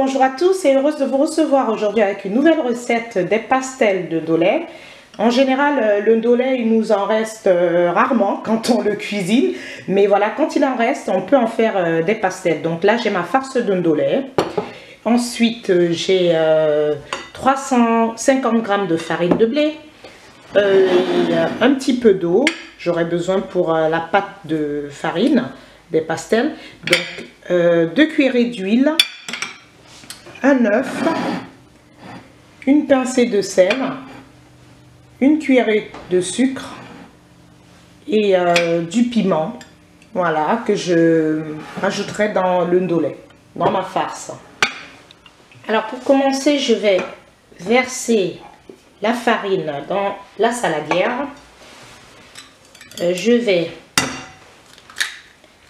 bonjour à tous et heureuse de vous recevoir aujourd'hui avec une nouvelle recette des pastels de Ndolé. En général, le Ndolé, il nous en reste rarement quand on le cuisine, mais voilà, quand il en reste, on peut en faire des pastels. Donc là, j'ai ma farce de Ndolé. Ensuite, j'ai 350 g de farine de blé, un petit peu d'eau. J'aurai besoin pour la pâte de farine des pastels. Donc 2 cuillerées d'huile, un œuf, une pincée de sel, une cuillerée de sucre et du piment, voilà, que je rajouterai dans le Ndolé, dans ma farce. Alors pour commencer, je vais verser la farine dans la saladière. Je vais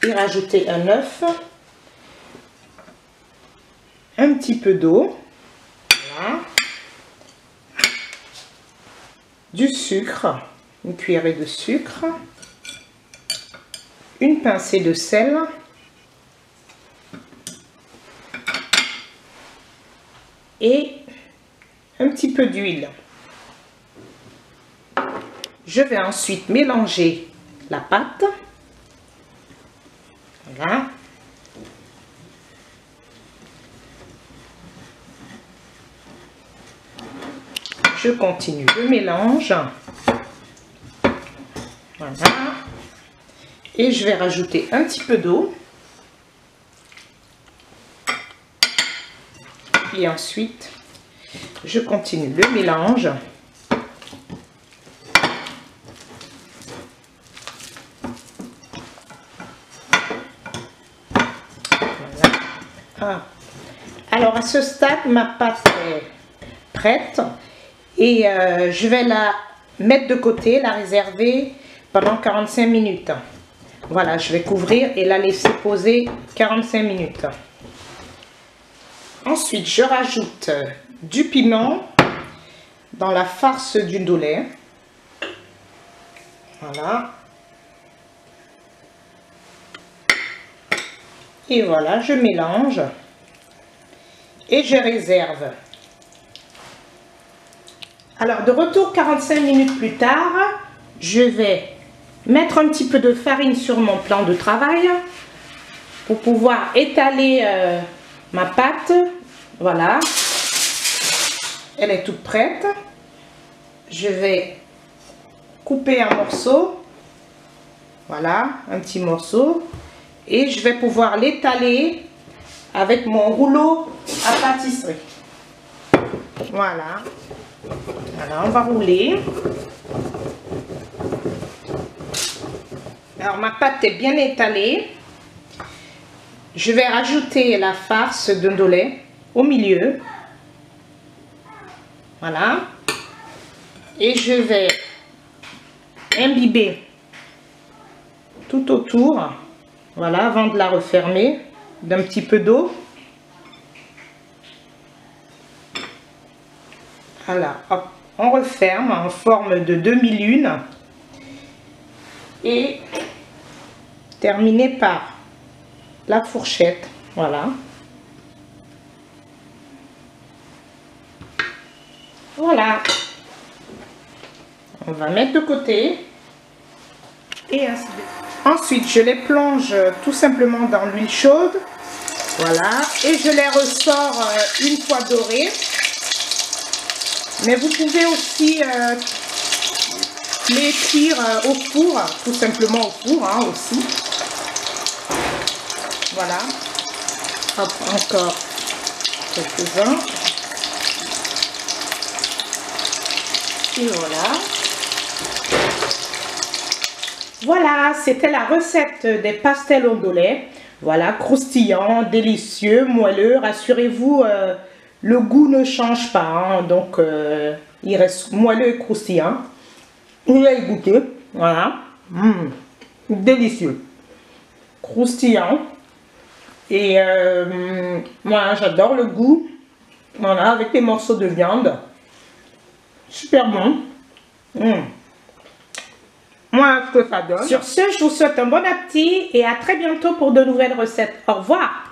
y rajouter un œuf, un petit peu d'eau, voilà, du sucre, une cuillerée de sucre, une pincée de sel, et un petit peu d'huile. Je vais ensuite mélanger la pâte. Voilà. Je continue le mélange. Voilà. Et je vais rajouter un petit peu d'eau. Et ensuite, je continue le mélange. Voilà. Alors à ce stade, ma pâte est prête et je vais la mettre de côté, la réserver pendant 45 minutes. Voilà, je vais couvrir et la laisser poser 45 minutes. Ensuite, je rajoute du piment dans la farce du Ndolé. Voilà. Et voilà, je mélange et je réserve. Alors, de retour 45 minutes plus tard, je vais mettre un petit peu de farine sur mon plan de travail pour pouvoir étaler ma pâte. Voilà, elle est toute prête. Je vais couper un morceau, voilà, un petit morceau, et je vais pouvoir l'étaler avec mon rouleau à pâtisserie. Voilà, voilà, on va rouler. Alors ma pâte est bien étalée. Je vais rajouter la farce de Ndolé au milieu. Voilà. Et je vais imbiber tout autour. Voilà, avant de la refermer d'un petit peu d'eau. Voilà, hop, on referme en forme de demi-lune. Et terminer par la fourchette, voilà. Voilà. On va mettre de côté. Et ainsi de suite. Ensuite, je les plonge tout simplement dans l'huile chaude. Voilà. Et je les ressors une fois dorés. Mais vous pouvez aussi les cuire au four, tout simplement au four, hein, aussi. Voilà. Hop, encore quelques-uns. Et voilà. Voilà, c'était la recette des pastels au Ndolé. Voilà, croustillant, délicieux, moelleux. Rassurez-vous, le goût ne change pas, hein, donc il reste moelleux et croustillant. Vous allez goûter, voilà, délicieux, croustillant. Et moi j'adore le goût, voilà, avec les morceaux de viande, super bon. Moi, ce que ça donne. Sur ce, je vous souhaite un bon appétit et à très bientôt pour de nouvelles recettes. Au revoir.